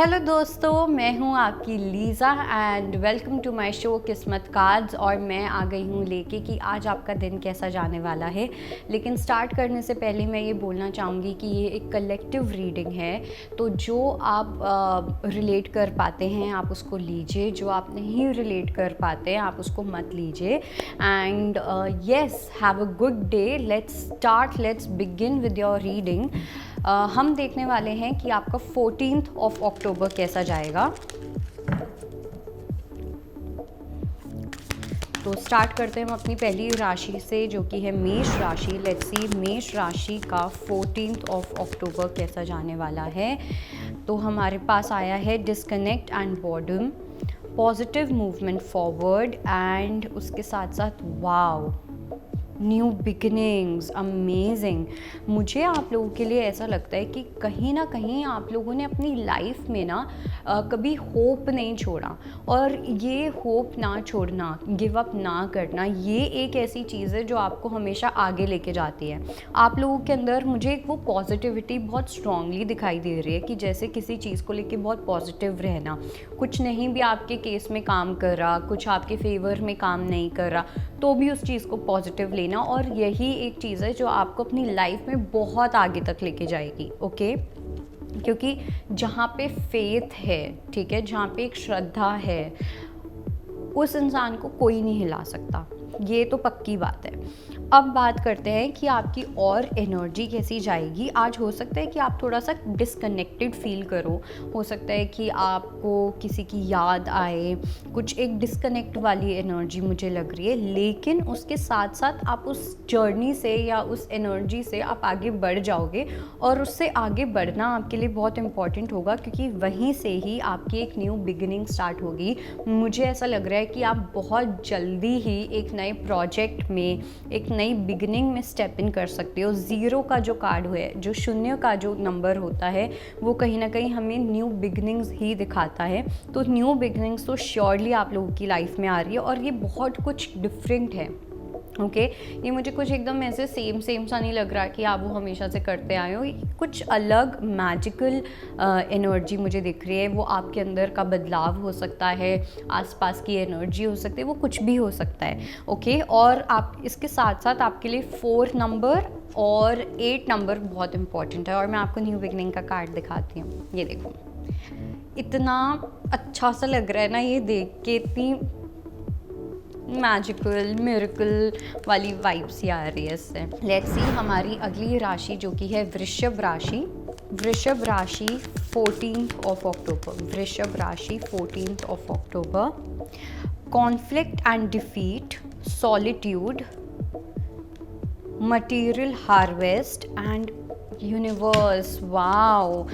Hello दोस्तों, मैं हूं आपकी Lisa and welcome to my show Kismat cards. और मैं आ गई हूं लेके कि आज आपका दिन कैसा जाने वाला है। लेकिन स्टार्ट करने से पहले मैं ये बोलना चाहूँगी कि ये एक कलेक्टिव रीडिंग है, तो जो आप रिलेट कर पाते हैं आप उसको लीजिए, जो आप नहीं रिलेट कर पाते हैं आप उसको मत लीजिए। And yes, have a good day. Let's begin with your reading. हम देखने वाले हैं कि आपका 14th ऑफ अक्टूबर कैसा जाएगा। तो स्टार्ट करते हैं हम अपनी पहली राशि से, जो कि है मेष राशि। लेट्स सी मेष राशि का 14th ऑफ अक्टूबर कैसा जाने वाला है। तो हमारे पास आया है disconnect and boredom, positive movement forward, and उसके साथ साथ वाव, न्यू बिगिनिंग्स, अमेजिंग। मुझे आप लोगों के लिए ऐसा लगता है कि कहीं ना कहीं आप लोगों ने अपनी लाइफ में ना कभी होप नहीं छोड़ा, और ये होप ना छोड़ना, गिव अप ना करना, ये एक ऐसी चीज़ है जो आपको हमेशा आगे लेके जाती है। आप लोगों के अंदर मुझे एक वो पॉजिटिविटी बहुत स्ट्रांगली दिखाई दे रही है कि जैसे किसी चीज़ को लेके बहुत पॉजिटिव रहना। कुछ नहीं भी आपके केस में काम कर रहा, कुछ आपके फेवर में काम नहीं कर रहा, तो भी उस चीज़ को पॉजिटिव लेना, और यही एक चीज़ है जो आपको अपनी लाइफ में बहुत आगे तक लेके जाएगी। ओके, क्योंकि जहाँ पे फेथ है, ठीक है, जहाँ पे एक श्रद्धा है, उस इंसान को कोई नहीं हिला सकता, ये तो पक्की बात है। अब बात करते हैं कि आपकी और एनर्जी कैसी जाएगी। आज हो सकता है कि आप थोड़ा सा डिस्कनेक्टेड फील करो, हो सकता है कि आपको किसी की याद आए, कुछ एक डिस्कनेक्ट वाली एनर्जी मुझे लग रही है। लेकिन उसके साथ साथ आप उस जर्नी से या उस एनर्जी से आप आगे बढ़ जाओगे, और उससे आगे बढ़ना आपके लिए बहुत इंपॉर्टेंट होगा, क्योंकि वहीं से ही आपकी एक न्यू बिगिनिंग स्टार्ट होगी। मुझे ऐसा लग रहा है कि आप बहुत जल्दी ही एक नए प्रोजेक्ट में, एक नई बिगिनिंग में स्टेप इन कर सकते हो। ज़ीरो का जो कार्ड है, जो शून्य का जो नंबर होता है, वो कहीं ना कहीं हमें न्यू बिगिनिंग्स ही दिखाता है। तो न्यू बिगिनिंग्स तो श्योरली आप लोगों की लाइफ में आ रही है, और ये बहुत कुछ डिफरेंट है। ओके, ये मुझे कुछ एकदम ऐसे सेम सा नहीं लग रहा कि आप वो हमेशा से करते आए हो। कुछ अलग मैजिकल एनर्जी मुझे दिख रही है। वो आपके अंदर का बदलाव हो सकता है, आसपास की एनर्जी हो सकती है, वो कुछ भी हो सकता है। ओके, और आप इसके साथ साथ आपके लिए 4 नंबर और 8 नंबर बहुत इंपॉर्टेंट है। और मैं आपको न्यू बिगनिंग का कार्ड दिखाती हूँ। ये देखो, इतना अच्छा सा लग रहा है ना ये देख के, इतनी मैजिकल मिरेकल वाली वाइब्स ही आ रही है इससे। लेट्स सी हमारी अगली राशि, जो कि है वृषभ राशि। वृषभ राशि 14th ऑफ अक्टूबर। वृषभ राशि 14th of October. Conflict and defeat, solitude, material harvest and universe. Wow.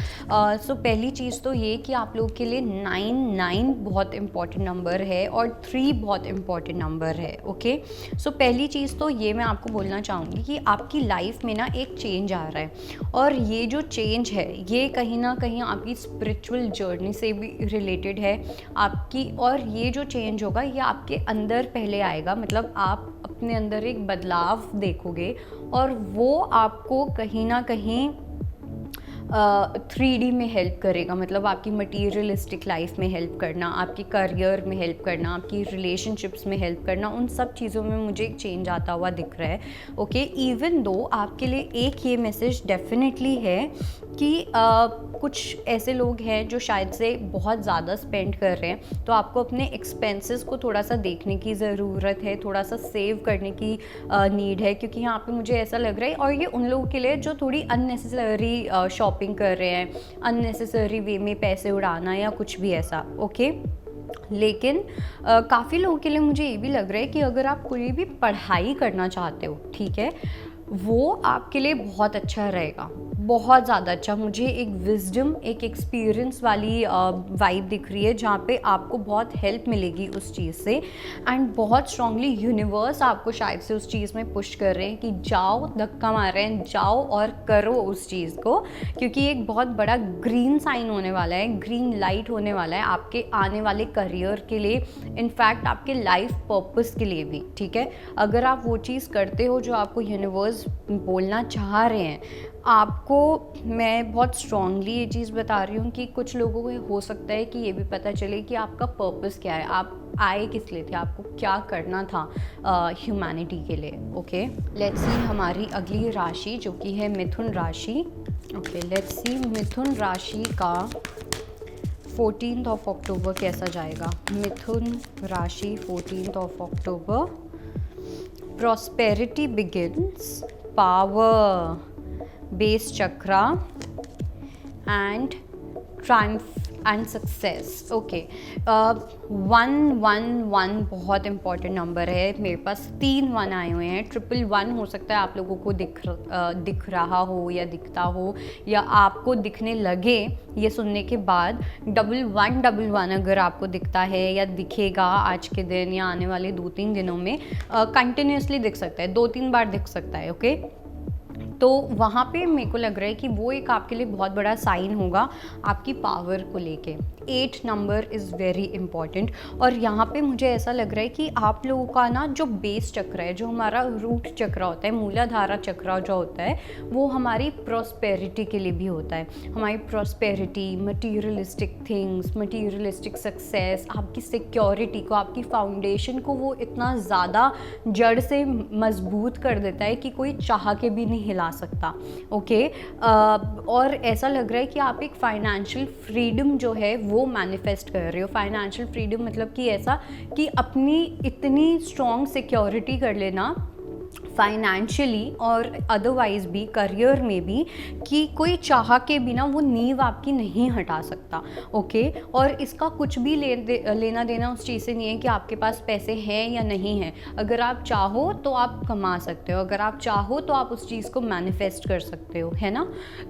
So पहली चीज़ तो ये कि आप लोगों के लिए 9 बहुत इंपॉर्टेंट नंबर है, और 3 बहुत इंपॉर्टेंट नंबर है। ओके, सो पहली चीज़ तो ये मैं आपको बोलना चाहूँगी कि आपकी लाइफ में ना एक चेंज आ रहा है, और ये जो चेंज है ये कहीं ना कहीं आपकी स्पिरिचुअल जर्नी से भी रिलेटेड है आपकी। और ये जो चेंज होगा ये आपके अंदर पहले आएगा, मतलब आप अपने अंदर एक बदलाव देखोगे, और वो आपको कहीं ना कहीं 3D में हेल्प करेगा। मतलब आपकी मटीरियलिस्टिक लाइफ में हेल्प करना, आपकी करियर में हेल्प करना, आपकी रिलेशनशिप्स में हेल्प करना, उन सब चीज़ों में मुझे एक चेंज आता हुआ दिख रहा है। ओके, इवन दो आपके लिए एक ये मैसेज डेफिनेटली है कि कुछ ऐसे लोग हैं जो शायद से बहुत ज़्यादा स्पेंड कर रहे हैं, तो आपको अपने एक्सपेंसेस को थोड़ा सा देखने की ज़रूरत है, थोड़ा सा सेव करने की नीड है, क्योंकि यहाँ पे मुझे ऐसा लग रहा है। और ये उन लोगों के लिए जो थोड़ी अननेसेसरी शॉपिंग कर रहे हैं, अननेसेसरी वे में पैसे उड़ाना या कुछ भी ऐसा। ओके, लेकिन काफ़ी लोगों के लिए मुझे ये भी लग रहा है कि अगर आप कोई भी पढ़ाई करना चाहते हो, ठीक है, वो आपके लिए बहुत अच्छा रहेगा, बहुत ज़्यादा अच्छा। मुझे एक विजडम, एक एक्सपीरियंस वाली वाइब दिख रही है, जहाँ पे आपको बहुत हेल्प मिलेगी उस चीज़ से। एंड बहुत स्ट्रांगली यूनिवर्स आपको शायद से उस चीज़ में पुश कर रहे हैं कि जाओ, धक्का मार रहे हैं, जाओ और करो उस चीज़ को, क्योंकि एक बहुत बड़ा ग्रीन साइन होने वाला है, ग्रीन लाइट होने वाला है आपके आने वाले करियर के लिए, इनफैक्ट आपके लाइफ पर्पस के लिए भी। ठीक है, अगर आप वो चीज़ करते हो जो आपको यूनिवर्स बोलना चाह रहे हैं, आपको मैं बहुत स्ट्रॉन्गली ये चीज़ बता रही हूँ कि कुछ लोगों को हो सकता है कि ये भी पता चले कि आपका पर्पस क्या है, आप आए किस लिए थे, आपको क्या करना था ह्यूमैनिटी के लिए। ओके, लेट्स सी हमारी अगली राशि जो कि है मिथुन राशि। ओके, लेट्स सी मिथुन राशि का 14 अक्टूबर कैसा जाएगा। मिथुन राशि 14 अक्टूबर, prosperity begins, power, base chakra and triumph and success. Okay, 111 बहुत इंपॉर्टेंट नंबर है। मेरे पास 3 1 आए हुए हैं। 111 हो सकता है आप लोगों को दिख रहा हो या दिखता हो या आपको दिखने लगे ये सुनने के बाद। 1111 अगर आपको दिखता है या दिखेगा आज के दिन या आने वाले 2-3 दिनों में कंटिन्यूसली दिख सकता है, 2-3 बार दिख सकता है। ओके, तो वहाँ पे मेरे को लग रहा है कि वो एक आपके लिए बहुत बड़ा साइन होगा आपकी पावर को लेके। 8 नंबर इज़ वेरी इंपॉर्टेंट। और यहाँ पे मुझे ऐसा लग रहा है कि आप लोगों का ना जो बेस चक्र है, जो हमारा रूट चक्र होता है, मूलाधारा चक्र जो होता है, वो हमारी प्रॉस्पेरिटी के लिए भी होता है। हमारी prosperity, materialistic things, materialistic success, आपकी सिक्योरिटी को, आपकी फाउंडेशन को वो इतना ज़्यादा जड़ से मजबूत कर देता है कि कोई चाह के भी नहीं हिला सकता। ओके, और ऐसा लग रहा है कि आप एक फाइनेंशियल फ्रीडम जो है वो मैनिफेस्ट कर रहे हो। फाइनेंशियल फ्रीडम मतलब कि ऐसा कि अपनी इतनी स्ट्रॉन्ग सिक्योरिटी कर लेना फाइनेंशियली और अदरवाइज़ भी, करियर में भी, कि कोई चाह के बिना वो नींव आपकी नहीं हटा सकता। ओके, और इसका कुछ भी लेना देना उस चीज़ से नहीं है कि आपके पास पैसे हैं या नहीं हैं। अगर आप चाहो तो आप कमा सकते हो, अगर आप चाहो तो आप उस चीज़ को मैनिफेस्ट कर सकते हो, है ना।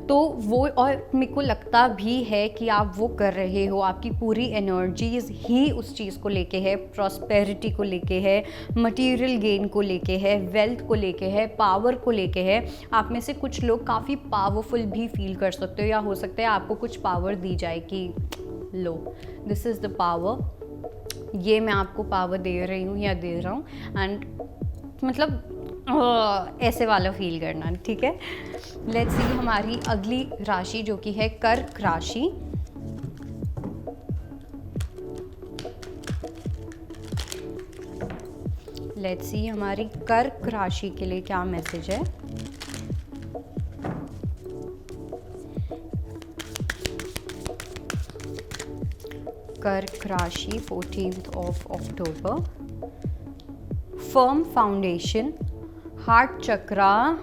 तो वो, और मेरे को लगता भी है कि आप वो कर रहे हो। आपकी पूरी एनर्जीज ही उस चीज़ को लेके है, प्रॉस्पेरिटी को लेके है, मटीरियल गेन को लेके है, वेल्थ को लेके है, पावर को लेके है। आप में से कुछ लोग काफ़ी पावरफुल भी फील कर सकते हो, या हो सकता है आपको कुछ पावर दी जाए कि लो, दिस इज़ द पावर, ये मैं आपको पावर दे रही हूँ या दे रहा हूँ, एंड मतलब ऐसे वाला फील करना। ठीक है, लेट्स सी हमारी अगली राशि जो कि है कर्क राशि। लेट्स सी हमारी कर्क राशि के लिए क्या मैसेज है। कर्क राशि 14 अक्टूबर, firm foundation, heart chakra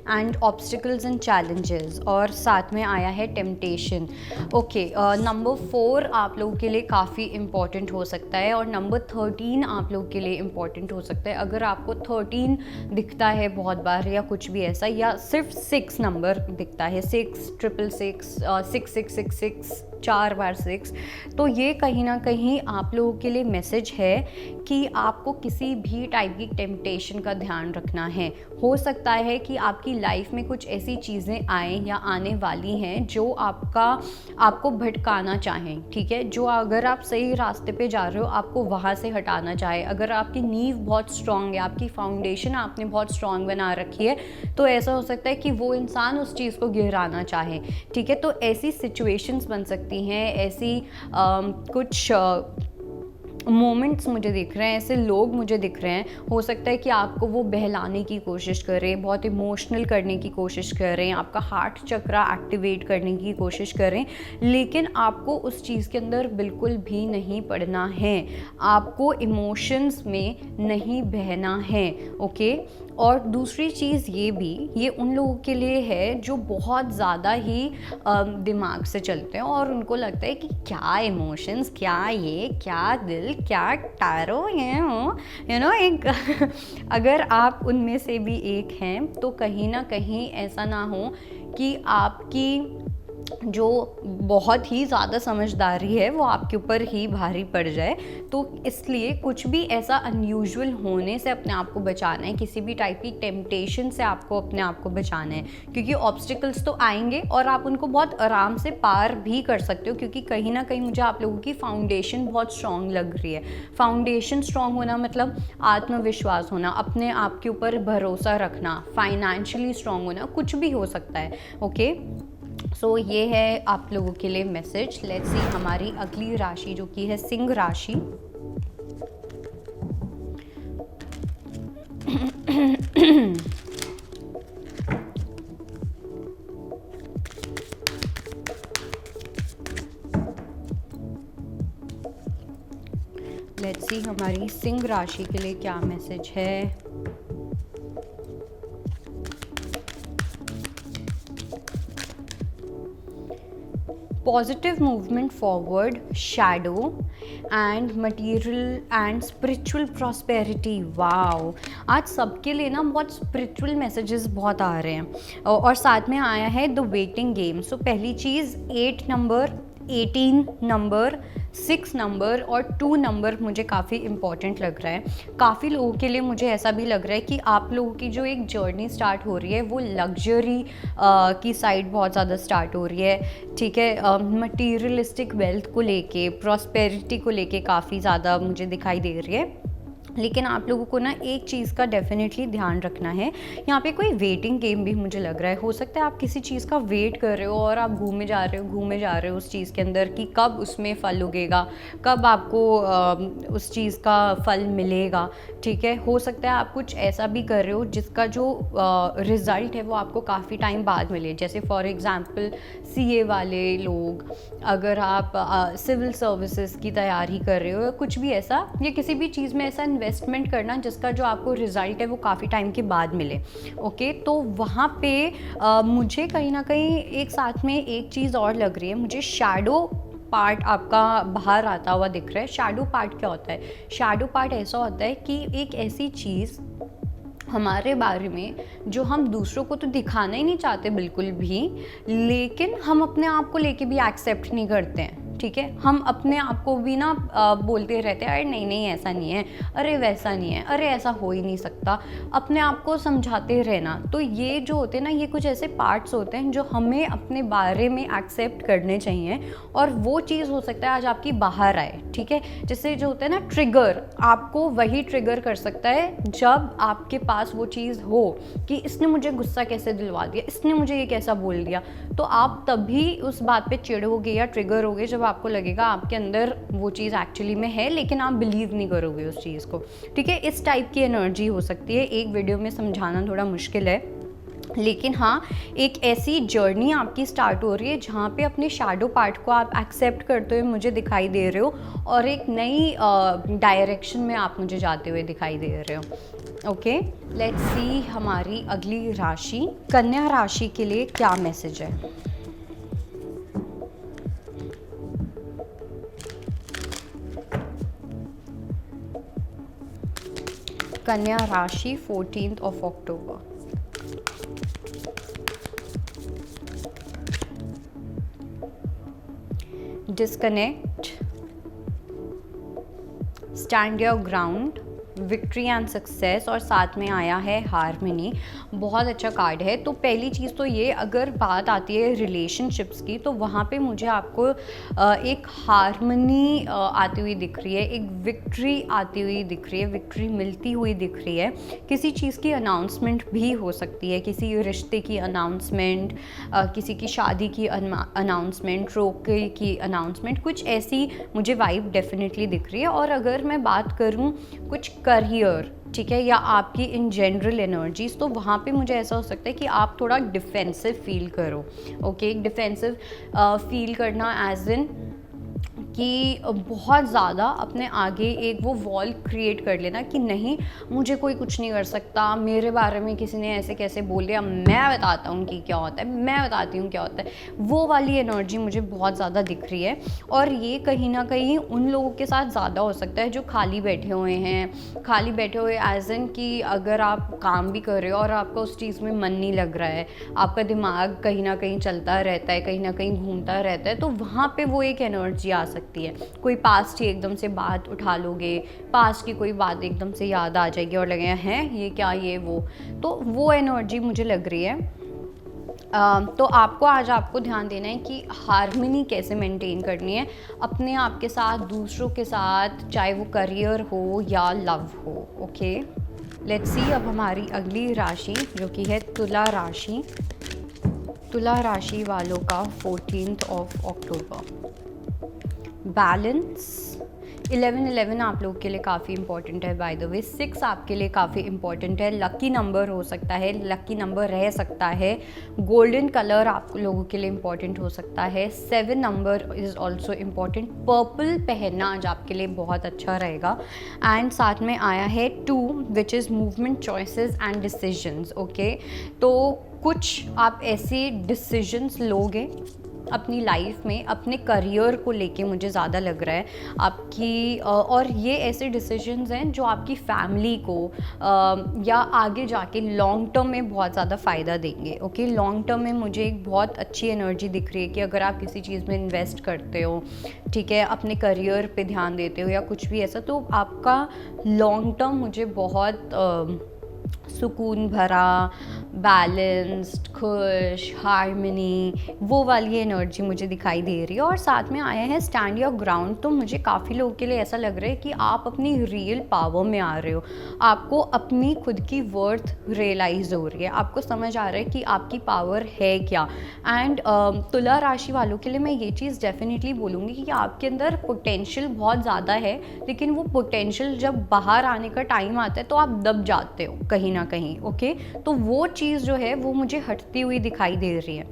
and obstacles and challenges, और साथ में आया है टेम्पटेशन। ओके, नंबर 4 आप लोगों के लिए काफ़ी इम्पॉर्टेंट हो सकता है, और नंबर 13 आप लोगों के लिए इम्पॉर्टेंट हो सकता है। अगर आपको 13 दिखता है बहुत बार या कुछ भी ऐसा, या सिर्फ 6 नंबर दिखता है, 6 666 6666 4 बार 6, तो ये कहीं ना कहीं आप लोगों के लिए मैसेज है कि आपको किसी भी टाइप की टेम्पटेशन का ध्यान रखना है। हो सकता है कि आपकी लाइफ में कुछ ऐसी चीज़ें आएँ या आने वाली हैं जो आपको भटकाना चाहें। ठीक है, जो अगर आप सही रास्ते पे जा रहे हो आपको वहाँ से हटाना चाहे। अगर आपकी नींव बहुत स्ट्रांग है, आपकी फाउंडेशन आपने बहुत स्ट्रांग बना रखी है, तो ऐसा हो सकता है कि वो इंसान उस चीज़ को गिराना चाहे। ठीक है, तो ऐसी सिचुएशंस बन सकती हैं, ऐसी कुछ मोमेंट्स मुझे दिख रहे हैं, ऐसे लोग मुझे दिख रहे हैं। हो सकता है कि आपको वो बहलाने की कोशिश कर रहे हैं, बहुत इमोशनल करने की कोशिश कर रहे हैं, आपका हार्ट चक्रा एक्टिवेट करने की कोशिश कर रहे हैं, लेकिन आपको उस चीज़ के अंदर बिल्कुल भी नहीं पड़ना है। आपको इमोशंस में नहीं बहना है। ओके, और दूसरी चीज़ ये उन लोगों के लिए है जो बहुत ज़्यादा ही दिमाग से चलते हैं और उनको लगता है कि क्या इमोशंस, क्या ये, क्या दिल, क्या टारो, ये हो, यू नो, एक अगर आप उनमें से भी एक हैं तो कहीं ना कहीं ऐसा ना हो कि आपकी जो बहुत ही ज़्यादा समझदारी है वो आपके ऊपर ही भारी पड़ जाए। तो इसलिए कुछ भी ऐसा अनयूजुअल होने से अपने आप को बचाना है, किसी भी टाइप की टेम्पटेशन से आपको अपने आप को बचाना है, क्योंकि ऑब्स्टिकल्स तो आएंगे और आप उनको बहुत आराम से पार भी कर सकते हो, क्योंकि कहीं ना कहीं मुझे आप लोगों की फाउंडेशन बहुत स्ट्रॉन्ग लग रही है। फाउंडेशन स्ट्रॉन्ग होना मतलब आत्मविश्वास होना, अपने आप के ऊपर भरोसा रखना, फाइनेंशियली स्ट्रॉन्ग होना, कुछ भी हो सकता है। ओके, सो ये है आप लोगों के लिए मैसेज। लेट्स सी हमारी अगली राशि जो कि है सिंह राशि। लेट्स सी हमारी सिंह राशि के लिए क्या मैसेज है। Positive movement forward, shadow and material and spiritual prosperity. Wow, आज सबके लिए ना बहुत स्पिरिचुअल मैसेजेस बहुत आ रहे हैं, और साथ में आया है द वेटिंग गेम। सो पहली चीज़ 8 नंबर, 18 नंबर, 6 नंबर और 2 नंबर मुझे काफ़ी इम्पॉर्टेंट लग रहा है। काफ़ी लोगों के लिए मुझे ऐसा भी लग रहा है कि आप लोगों की जो एक जर्नी स्टार्ट हो रही है वो लग्जरी की साइड बहुत ज़्यादा स्टार्ट हो रही है। ठीक है, मटीरियलिस्टिक वेल्थ को लेके, प्रॉस्पेरिटी को लेके काफ़ी ज़्यादा मुझे दिखाई दे रही है। लेकिन आप लोगों को ना एक चीज़ का डेफिनेटली ध्यान रखना है, यहाँ पे कोई वेटिंग गेम भी मुझे लग रहा है। हो सकता है आप किसी चीज़ का वेट कर रहे हो और आप घूमे जा रहे हो उस चीज़ के अंदर कि कब उसमें फल उगेगा, कब आपको उस चीज़ का फल मिलेगा। ठीक है, हो सकता है आप कुछ ऐसा भी कर रहे हो जिसका जो रिज़ल्ट है वो आपको काफ़ी टाइम बाद मिले। जैसे फॉर एग्ज़ाम्पल CA वाले लोग, अगर आप सिविल सर्विसेज की तैयारी कर रहे हो या कुछ भी ऐसा, या किसी भी चीज़ में ऐसा इन्वेस्टमेंट करना जिसका जो आपको रिजल्ट है वो काफ़ी टाइम के बाद मिले। ओके, तो वहाँ पे मुझे कहीं ना कहीं एक साथ में एक चीज़ और लग रही है। मुझे शैडो पार्ट आपका बाहर आता हुआ दिख रहा है। शैडो पार्ट क्या होता है? शैडो पार्ट ऐसा होता है कि एक ऐसी चीज़ हमारे बारे में जो हम दूसरों को तो दिखाना ही नहीं चाहते बिल्कुल भी, लेकिन हम अपने आप को लेके भी एक्सेप्ट नहीं करते हैं। ठीक है, हम अपने आप को भी ना बोलते रहते हैं, अरे नहीं नहीं ऐसा नहीं है, अरे वैसा नहीं है, अरे ऐसा हो ही नहीं सकता, अपने आप को समझाते रहना। तो ये जो होते हैं ना, ये कुछ ऐसे पार्ट्स होते हैं जो हमें अपने बारे में एक्सेप्ट करने चाहिए, और वो चीज़ हो सकता है आज आपकी बाहर आए। ठीक है, जैसे जो होता है ना ट्रिगर, आपको वही ट्रिगर कर सकता है जब आपके पास वो चीज़ हो कि इसने मुझे गुस्सा कैसे दिलवा दिया, इसने मुझे ये कैसा बोल दिया। तो आप तभी उस बात पे चिढ़ोगे या ट्रिगर होगे जब आपको लगेगा आपके अंदर वो चीज़ एक्चुअली में है, लेकिन आप बिलीव नहीं करोगे उस चीज़ को। ठीक है, इस टाइप की एनर्जी हो सकती है। एक वीडियो में समझाना थोड़ा मुश्किल है, लेकिन हाँ, एक ऐसी जर्नी आपकी स्टार्ट हो रही है जहाँ पे अपने शैडो पार्ट को आप एक्सेप्ट करते हुए मुझे दिखाई दे रहे हो, और एक नई डायरेक्शन में आप मुझे जाते हुए दिखाई दे रहे हो। ओके, लेट्स सी हमारी अगली राशि कन्या राशि के लिए क्या मैसेज है। कन्या राशि 14 अक्टूबर। Disconnect, stand your ground, victory and success, और साथ में आया है हारमनी। बहुत अच्छा कार्ड है। तो पहली चीज़ तो ये, अगर बात आती है रिलेशनशिप्स की, तो वहाँ पे मुझे आपको एक हारमनी आती हुई दिख रही है, एक विक्ट्री आती हुई दिख रही है, विक्ट्री मिलती हुई दिख रही है। किसी चीज़ की अनाउंसमेंट भी हो सकती है, किसी रिश्ते की अनाउंसमेंट, किसी की शादी की अनाउंसमेंट, रोके की अनाउंसमेंट, कुछ ऐसी मुझे वाइब डेफिनेटली दिख रही है। और अगर मैं बात करूँ कुछ करियर, ठीक है, या आपकी इन जनरल एनर्जीज, तो वहाँ पे मुझे ऐसा हो सकता है कि आप थोड़ा डिफेंसिव फील करो। ओके, डिफेंसिव फील करना एज इन कि बहुत ज़्यादा अपने आगे एक वो वॉल क्रिएट कर लेना कि नहीं, मुझे कोई कुछ नहीं कर सकता, मेरे बारे में किसी ने ऐसे कैसे बोल दिया, मैं बताता हूँ कि क्या होता है, मैं बताती हूँ क्या होता है। वो वाली एनर्जी मुझे बहुत ज़्यादा दिख रही है। और ये कहीं ना कहीं उन लोगों के साथ ज़्यादा हो सकता है जो खाली बैठे हुए हैं, खाली बैठे हुए एज एन कि अगर आप काम भी कर रहे हो और आपका उस चीज़ में मन नहीं लग रहा है, आपका दिमाग कहीं ना कहीं चलता रहता है, कहीं ना कहीं घूमता रहता है, तो वहाँ पे वो एक एनर्जी आ सकती है। कोई पास्ट ही एकदम से बात उठा लोगे, पास्ट की कोई बात एकदम से याद आ जाएगी और लगेगा है ये क्या, ये वो एनर्जी मुझे लग रही है। तो आज आपको ध्यान देना है कि हार्मनी कैसे मेंटेन करनी है अपने आप के साथ, दूसरों के साथ, चाहे वो करियर हो या लव हो। ओके, लेट्स सी अब हमारी अगली राशि जो कि है तुला राशि। तुला राशि वालों का 14 अक्टूबर। बैलेंस 11 आप लोग के लिए काफ़ी इंपॉर्टेंट है। बाय द वे 6 आपके लिए काफ़ी इंपॉर्टेंट है, लकी नंबर हो सकता है, लकी नंबर रह सकता है। गोल्डन कलर आप लोगों के लिए इंपॉर्टेंट हो सकता है। 7 number is also important. Purple पहनना आज आपके लिए बहुत अच्छा रहेगा। एंड साथ में आया है 2 which is movement, choices and decisions. Okay, तो कुछ आप ऐसे डिसीजंस लोगे अपनी लाइफ में, अपने करियर को लेके मुझे ज़्यादा लग रहा है आपकी, और ये ऐसे डिसीजंस हैं जो आपकी फैमिली को या आगे जाके लॉन्ग टर्म में बहुत ज़्यादा फ़ायदा देंगे। ओके, लॉन्ग टर्म में मुझे एक बहुत अच्छी एनर्जी दिख रही है कि अगर आप किसी चीज़ में इन्वेस्ट करते हो, ठीक है, अपने करियर पे ध्यान देते हो या कुछ भी ऐसा, तो आपका लॉन्ग टर्म मुझे बहुत सुकून भरा, बैलेंस्ड, खुश, हार्मनी, वो वाली एनर्जी मुझे दिखाई दे रही है। और साथ में आया है स्टैंड योर ग्राउंड। तो मुझे काफ़ी लोगों के लिए ऐसा लग रहा है कि आप अपनी रियल पावर में आ रहे हो, आपको अपनी खुद की वर्थ रियलाइज़ हो रही है, आपको समझ आ रहा है कि आपकी पावर है क्या। एंड तुला राशि वालों के लिए मैं ये चीज़ डेफिनेटली बोलूँगी कि आपके अंदर पोटेंशियल बहुत ज़्यादा है, लेकिन वो पोटेंशियल जब बाहर आने का टाइम आता है तो आप दब जाते हो कहीं ना कहीं। ओके, तो वो चीज़ जो है वो मुझे हटती हुई दिखाई दे रही है।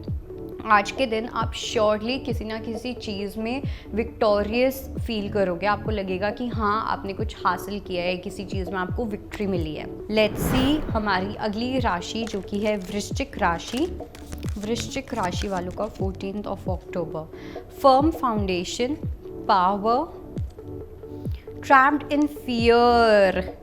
आज के दिन आप श्योरली किसी ना किसी चीज़ में विक्टोरियस फील करोगे, आपको लगेगा कि हाँ आपने कुछ हासिल किया है, किसी चीज़ में आपको विक्ट्री मिली है। लेट्स सी हमारी अगली राशि जो कि है वृश्चिक राशि। वृश्चिक राशि वालों का 14 अक्टूबर। Firm foundation, power, trapped in fear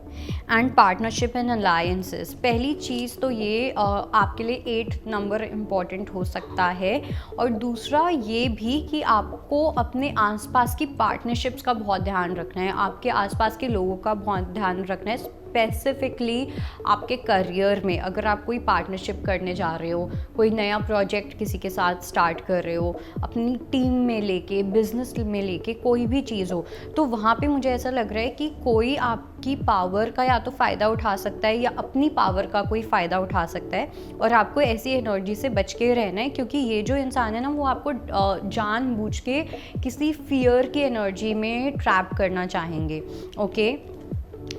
and partnership and alliances. पहली चीज़ तो ये आपके लिए 8 नंबर इम्पॉर्टेंट हो सकता है, और दूसरा ये भी कि आपको अपने आसपास की पार्टनरशिप्स का बहुत ध्यान रखना है, आपके आसपास के लोगों का बहुत ध्यान रखना है। स्पेसिफिकली आपके करियर में अगर आप कोई पार्टनरशिप करने जा रहे हो, कोई नया प्रोजेक्ट किसी के साथ स्टार्ट कर रहे हो, अपनी टीम में लेके, बिजनेस में लेके, कोई भी चीज़ हो, तो वहाँ पे मुझे ऐसा लग रहा है कि कोई आपकी पावर का या तो फ़ायदा उठा सकता है या अपनी पावर का कोई फ़ायदा उठा सकता है, और आपको ऐसी एनर्जी से बच के रहना है, क्योंकि ये जो इंसान है ना वो आपको जानबूझ के किसी फियर की एनर्जी में ट्रैप करना चाहेंगे। ओके,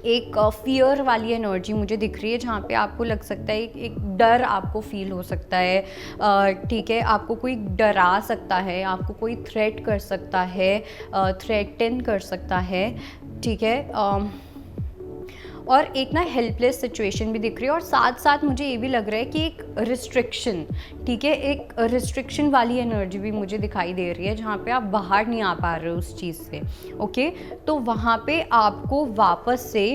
एक फियर वाली एनर्जी मुझे दिख रही है जहाँ पे आपको लग सकता है एक डर आपको फील हो सकता है, ठीक है, आपको कोई डरा सकता है, आपको कोई थ्रेट कर सकता है, थ्रेटन कर सकता है, ठीक है, और एक ना हेल्पलेस सिचुएशन भी दिख रही है। और साथ साथ मुझे ये भी लग रहा है कि एक रिस्ट्रिक्शन, ठीक है, एक रिस्ट्रिक्शन वाली एनर्जी भी मुझे दिखाई दे रही है जहाँ पे आप बाहर नहीं आ पा रहे हो उस चीज़ से। ओके, तो वहाँ पे आपको वापस से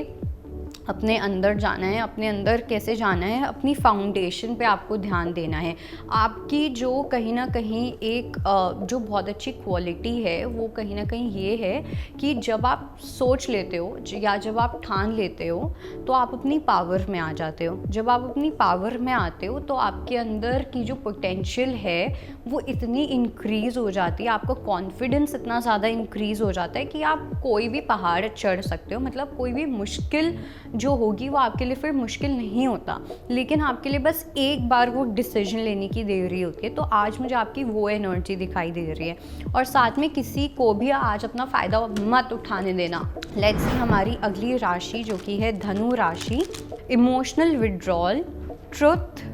अपने अंदर जाना है। अपने अंदर कैसे जाना है? अपनी फाउंडेशन पे आपको ध्यान देना है। आपकी जो कहीं ना कहीं एक जो बहुत अच्छी क्वालिटी है वो कहीं ना कहीं ये है कि जब आप सोच लेते हो या जब आप ठान लेते हो तो आप अपनी पावर में आ जाते हो। जब आप अपनी पावर में आते हो तो आपके अंदर की जो पोटेंशियल है वो इतनी इंक्रीज़ हो जाती है, आपका कॉन्फिडेंस इतना ज़्यादा इंक्रीज़ हो जाता है कि आप कोई भी पहाड़ चढ़ सकते हो। मतलब कोई भी मुश्किल जो होगी वो आपके लिए फिर मुश्किल नहीं होता, लेकिन आपके लिए बस एक बार वो डिसीजन लेने की देरी होती है। तो आज मुझे आपकी वो एनर्जी दिखाई दे रही है। और साथ में किसी को भी आज अपना फ़ायदा मत उठाने देना। लेट्स सी हमारी अगली राशि जो कि है धनु राशि। Emotional withdrawal, truth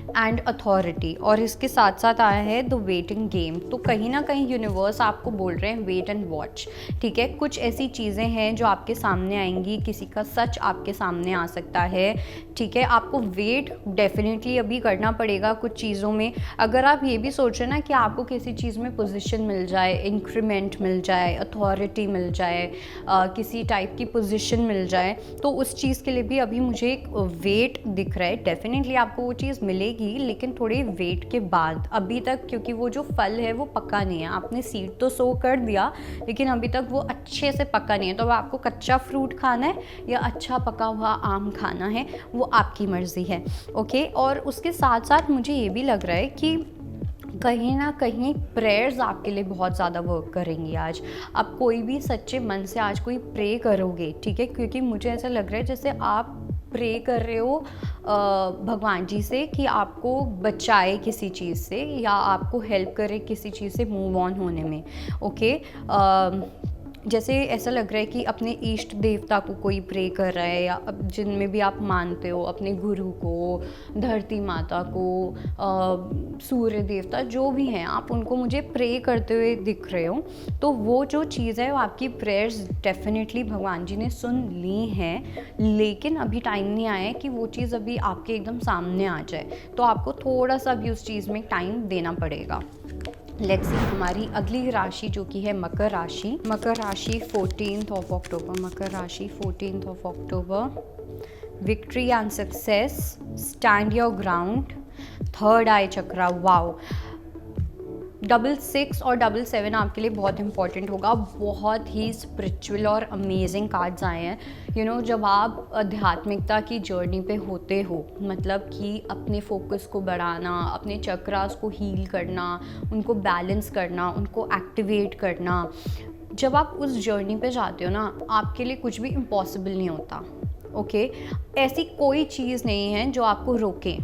and authority, और इसके साथ साथ आया है द वेटिंग गेम। तो कहीं ना कहीं यूनिवर्स आपको बोल रहे हैं वेट एंड वॉच, ठीक है। कुछ ऐसी चीज़ें हैं जो आपके सामने आएंगी, किसी का सच आपके सामने आ सकता है, ठीक है। आपको वेट डेफिनेटली अभी करना पड़ेगा कुछ चीज़ों में। अगर आप ये भी सोच रहे हैं ना कि आपको किसी चीज़ में पोजीशन मिल जाए, इंक्रीमेंट मिल जाए, अथॉरिटी मिल जाए, किसी टाइप की पोजीशन मिल जाए, तो उस चीज़ के लिए भी अभी मुझे एक वेट दिख रहा है। डेफिनेटली आपको वो चीज़ मिलेगी, लेकिन थोड़े वेट के बाद। अभी तक क्योंकि वो जो फल है वो पका नहीं है, आपने सीड तो सो कर दिया लेकिन अभी तक वो अच्छे से पका नहीं है। तो अब आपको कच्चा फ्रूट खाना है या अच्छा पका हुआ आम खाना है, वो आपकी मर्ज़ी है, ओके। और उसके साथ साथ मुझे ये भी लग रहा है कि कहीं ना कहीं प्रेयर्स आपके लिए बहुत ज़्यादा वर्क करेंगी आज। आप कोई भी सच्चे मन से आज कोई प्रे करोगे, ठीक है, क्योंकि मुझे ऐसा लग रहा है जैसे आप प्रे कर रहे हो भगवान जी से कि आपको बचाए किसी चीज़ से या आपको हेल्प करे किसी चीज़ से मूव ऑन होने में, ओके। जैसे ऐसा लग रहा है कि अपने इष्ट देवता को कोई प्रे कर रहा है, या जिनमें भी आप मानते हो, अपने गुरु को, धरती माता को, सूर्य देवता, जो भी हैं आप उनको मुझे प्रे करते हुए दिख रहे हो। तो वो जो चीज़ है वो आपकी प्रेयर्स डेफिनेटली भगवान जी ने सुन ली हैं, लेकिन अभी टाइम नहीं आया है कि वो चीज़ अभी आपके एकदम सामने आ जाए। तो आपको थोड़ा सा भी उस चीज़ में टाइम देना पड़ेगा। लेट्स सी हमारी अगली राशि जो कि है मकर राशि। मकर राशि 14th ऑफ अक्टूबर, मकर राशि 14th of October. Victory and success, stand your ground, third I chakra. Wow, 66 और 77 आपके लिए बहुत इंपॉर्टेंट होगा। बहुत ही स्पिरिचुअल और अमेजिंग कार्ड्स आए हैं। यू नो, जब आप आध्यात्मिकता की जर्नी पे होते हो, मतलब कि अपने फोकस को बढ़ाना, अपने चक्रास को हील करना, उनको बैलेंस करना, उनको एक्टिवेट करना, जब आप उस जर्नी पे जाते हो ना, आपके लिए कुछ भी इम्पॉसिबल नहीं होता, ओके। ऐसी कोई चीज़ नहीं है जो आपको रोके,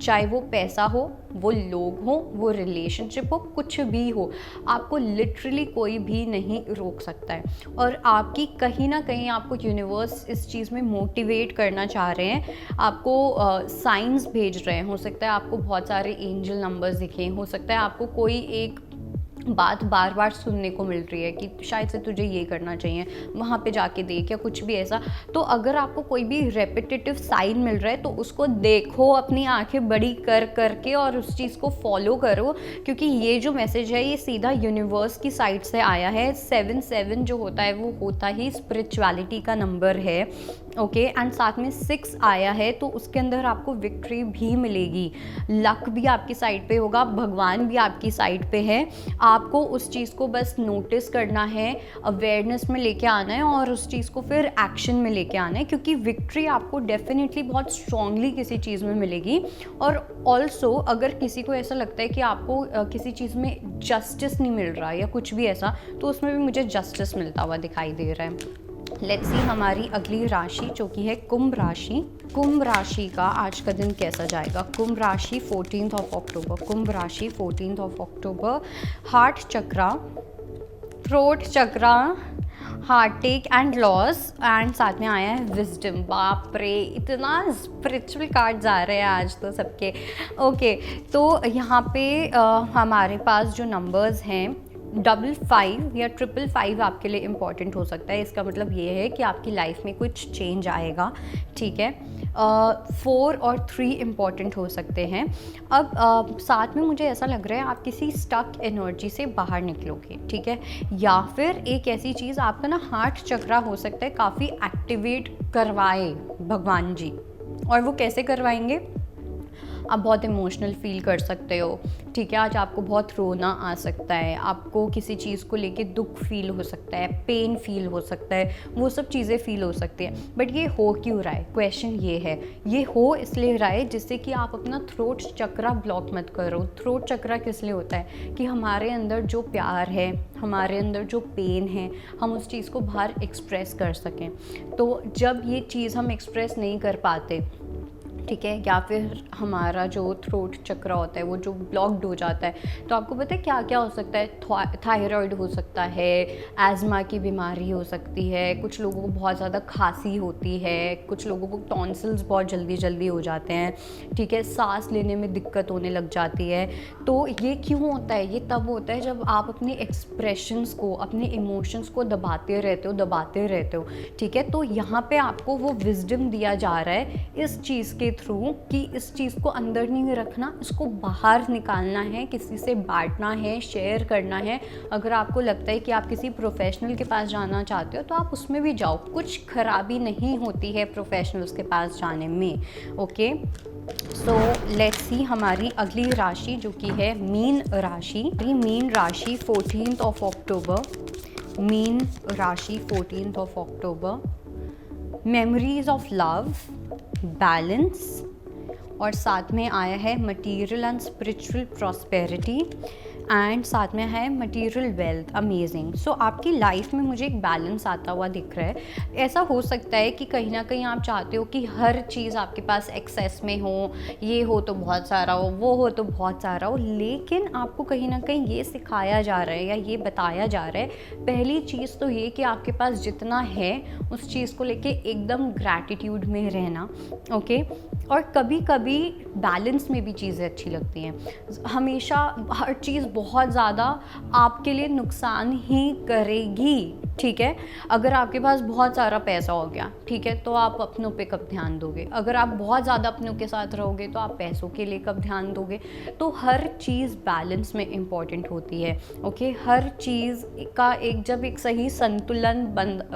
चाहे वो पैसा हो, वो लोग हो, वो रिलेशनशिप हो, कुछ भी हो, आपको लिटरली कोई भी नहीं रोक सकता है। और आपकी कहीं ना कहीं आपको यूनिवर्स इस चीज़ में मोटिवेट करना चाह रहे हैं, आपको साइंस भेज रहे हैं। हो सकता है आपको बहुत सारे एंजल नंबर्स दिखें, हो सकता है आपको कोई एक बात बार बार सुनने को मिल रही है कि शायद से तुझे ये करना चाहिए, वहाँ पे जाके देख, या कुछ भी ऐसा। तो अगर आपको कोई भी रेपिटेटिव साइन मिल रहा है तो उसको देखो अपनी आंखें बड़ी कर करके और उस चीज़ को फॉलो करो, क्योंकि ये जो मैसेज है ये सीधा यूनिवर्स की साइड से आया है। 7 जो होता है वो होता ही स्पिरिचुअलिटी का नंबर है, ओके। एंड साथ में 6 आया है, तो उसके अंदर आपको विक्ट्री भी मिलेगी, लक भी आपकी साइड पे होगा, भगवान भी आपकी साइड पे है। आपको उस चीज़ को बस नोटिस करना है, अवेयरनेस में लेके आना है और उस चीज़ को फिर एक्शन में लेके आना है, क्योंकि विक्ट्री आपको डेफिनेटली बहुत स्ट्रांगली किसी चीज़ में मिलेगी। और ऑल्सो अगर किसी को ऐसा लगता है कि आपको किसी चीज़ में जस्टिस नहीं मिल रहा या कुछ भी ऐसा, तो उसमें भी मुझे जस्टिस मिलता हुआ दिखाई दे रहा है। लेट्स सी हमारी अगली राशि जो कि है कुंभ राशि। कुंभ राशि का आज का दिन कैसा जाएगा? कुंभ राशि 14th ऑफ अक्टूबर, कुंभ राशि 14th of October. Heart chakra, throat chakra, heartache and loss, and साथ में आया है विजडम। बाप रे, इतना स्पिरिचुअल कार्ड्स आ रहे हैं आज तो सबके, ओके। तो यहाँ पे हमारे पास जो नंबर्स हैं 55 या 555 आपके लिए इम्पॉर्टेंट हो सकता है। इसका मतलब ये है कि आपकी लाइफ में कुछ चेंज आएगा, ठीक है। 4 और 3 इम्पॉर्टेंट हो सकते हैं। अब साथ में मुझे ऐसा लग रहा है आप किसी स्टक एनर्जी से बाहर निकलोगे, ठीक है। या फिर एक ऐसी चीज़ आपका ना हार्ट चक्रा हो सकता है काफ़ी एक्टिवेट करवाए भगवान जी। और वो कैसे करवाएंगे? आप बहुत इमोशनल फील कर सकते हो, ठीक है। आज आपको बहुत रोना आ सकता है, आपको किसी चीज़ को लेके दुख फील हो सकता है, पेन फील हो सकता है, वो सब चीज़ें फील हो सकती हैं। बट ये हो क्यों रहा है? क्वेश्चन ये है, ये हो इसलिए रहा है जिससे कि आप अपना थ्रोट चक्रा ब्लॉक मत करो। थ्रोट चक्रा किस लिए होता है? कि हमारे अंदर जो प्यार है, हमारे अंदर जो पेन है, हम उस चीज़ को बाहर एक्सप्रेस कर सकें। तो जब ये चीज़ हम एक्सप्रेस नहीं कर पाते, ठीक है, या फिर हमारा जो थ्रोट चक्र होता है वो जो ब्लॉक्ड हो जाता है। तो आपको पता है क्या क्या हो सकता है? थायराइड हो सकता है, एज़मा की बीमारी हो सकती है, कुछ लोगों को बहुत ज़्यादा खांसी होती है, कुछ लोगों को टॉन्सिल्स बहुत जल्दी जल्दी हो जाते हैं, ठीक है, सांस लेने में दिक्कत होने लग जाती है। तो ये क्यों होता है? ये तब होता है जब आप अपने एक्सप्रेशंस को, अपने इमोशंस को दबाते रहते हो, ठीक है। तो यहाँ पे आपको वो विजडम दिया जा रहा है इस चीज़ के थ्रू कि इस चीज़ को अंदर नहीं रखना, इसको बाहर निकालना है, किसी से बांटना है, शेयर करना है। अगर आपको लगता है कि आप किसी प्रोफेशनल के पास जाना चाहते हो तो आप उसमें भी जाओ, कुछ खराबी नहीं होती है प्रोफेशनल्स के पास जाने में। ओके, सो लेट्स सी हमारी अगली राशि जो कि है मीन राशि। मीन राशि 14th of October, मीन राशि 14th of October, memories of love, balance, और साथ में आया है material and spiritual prosperity, and साथ में है मटीरियल वेल्थ। अमेजिंग। सो आपकी लाइफ में मुझे एक बैलेंस आता हुआ दिख रहा है। ऐसा हो सकता है कि कहीं ना कहीं आप चाहते हो कि हर चीज़ आपके पास एक्सेस में हो, ये हो तो बहुत सारा हो, वो हो तो बहुत सारा हो, लेकिन आपको कहीं ना कहीं ये सिखाया जा रहा है या ये बताया जा रहा है, पहली चीज़ तो ये कि आपके पास जितना है उस चीज़ को लेके एकदम ग्रैटिट्यूड में रहना। ओके, और कभी कभी बैलेंस में भी चीज़ें अच्छी लगती हैं। हमेशा हर चीज़ बहुत ज़्यादा आपके लिए नुकसान ही करेगी, ठीक है। अगर आपके पास बहुत सारा पैसा हो गया, ठीक है, तो आप अपनों पे कब ध्यान दोगे? अगर आप बहुत ज़्यादा अपनों के साथ रहोगे तो आप पैसों के लिए कब ध्यान दोगे? तो हर चीज़ बैलेंस में इम्पॉर्टेंट होती है। ओके, हर चीज़ का जब एक सही संतुलन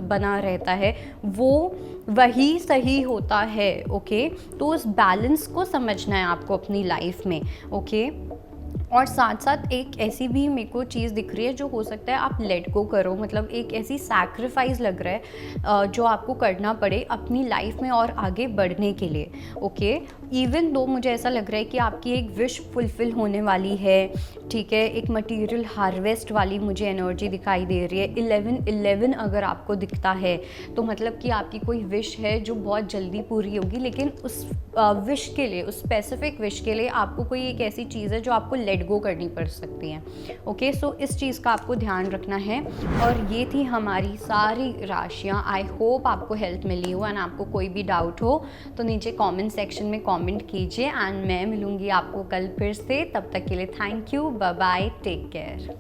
बना रहता है वो वही सही होता है। ओके, तो उस बैलेंस को समझना है आपको अपनी लाइफ में। ओके, और साथ साथ एक ऐसी भी मेरे को चीज़ दिख रही है जो हो सकता है आप लेट गो करो, मतलब एक ऐसी सैक्रिफाइस लग रहा है जो आपको करना पड़े अपनी लाइफ में और आगे बढ़ने के लिए। ओके, इवन दो मुझे ऐसा लग रहा है कि आपकी एक विश फुलफिल होने वाली है, ठीक है। एक मटेरियल हार्वेस्ट वाली मुझे एनर्जी दिखाई दे रही है। 11-11 अगर आपको दिखता है तो मतलब कि आपकी कोई विश है जो बहुत जल्दी पूरी होगी, लेकिन उस विश के लिए, उस स्पेसिफिक विश के लिए आपको कोई एक ऐसी चीज़ है जो आपको लेट गो करनी पड़ सकती है। ओके, सो इस चीज़ का आपको ध्यान रखना है। और ये थी हमारी सारी राशियाँ। आई होप आपको हेल्प मिली हो, एंड आपको कोई भी डाउट हो तो नीचे कमेंट सेक्शन में कमेंट कीजिए, एंड मैं मिलूँगी आपको कल फिर से। तब तक के लिए thank you, bye bye, take care.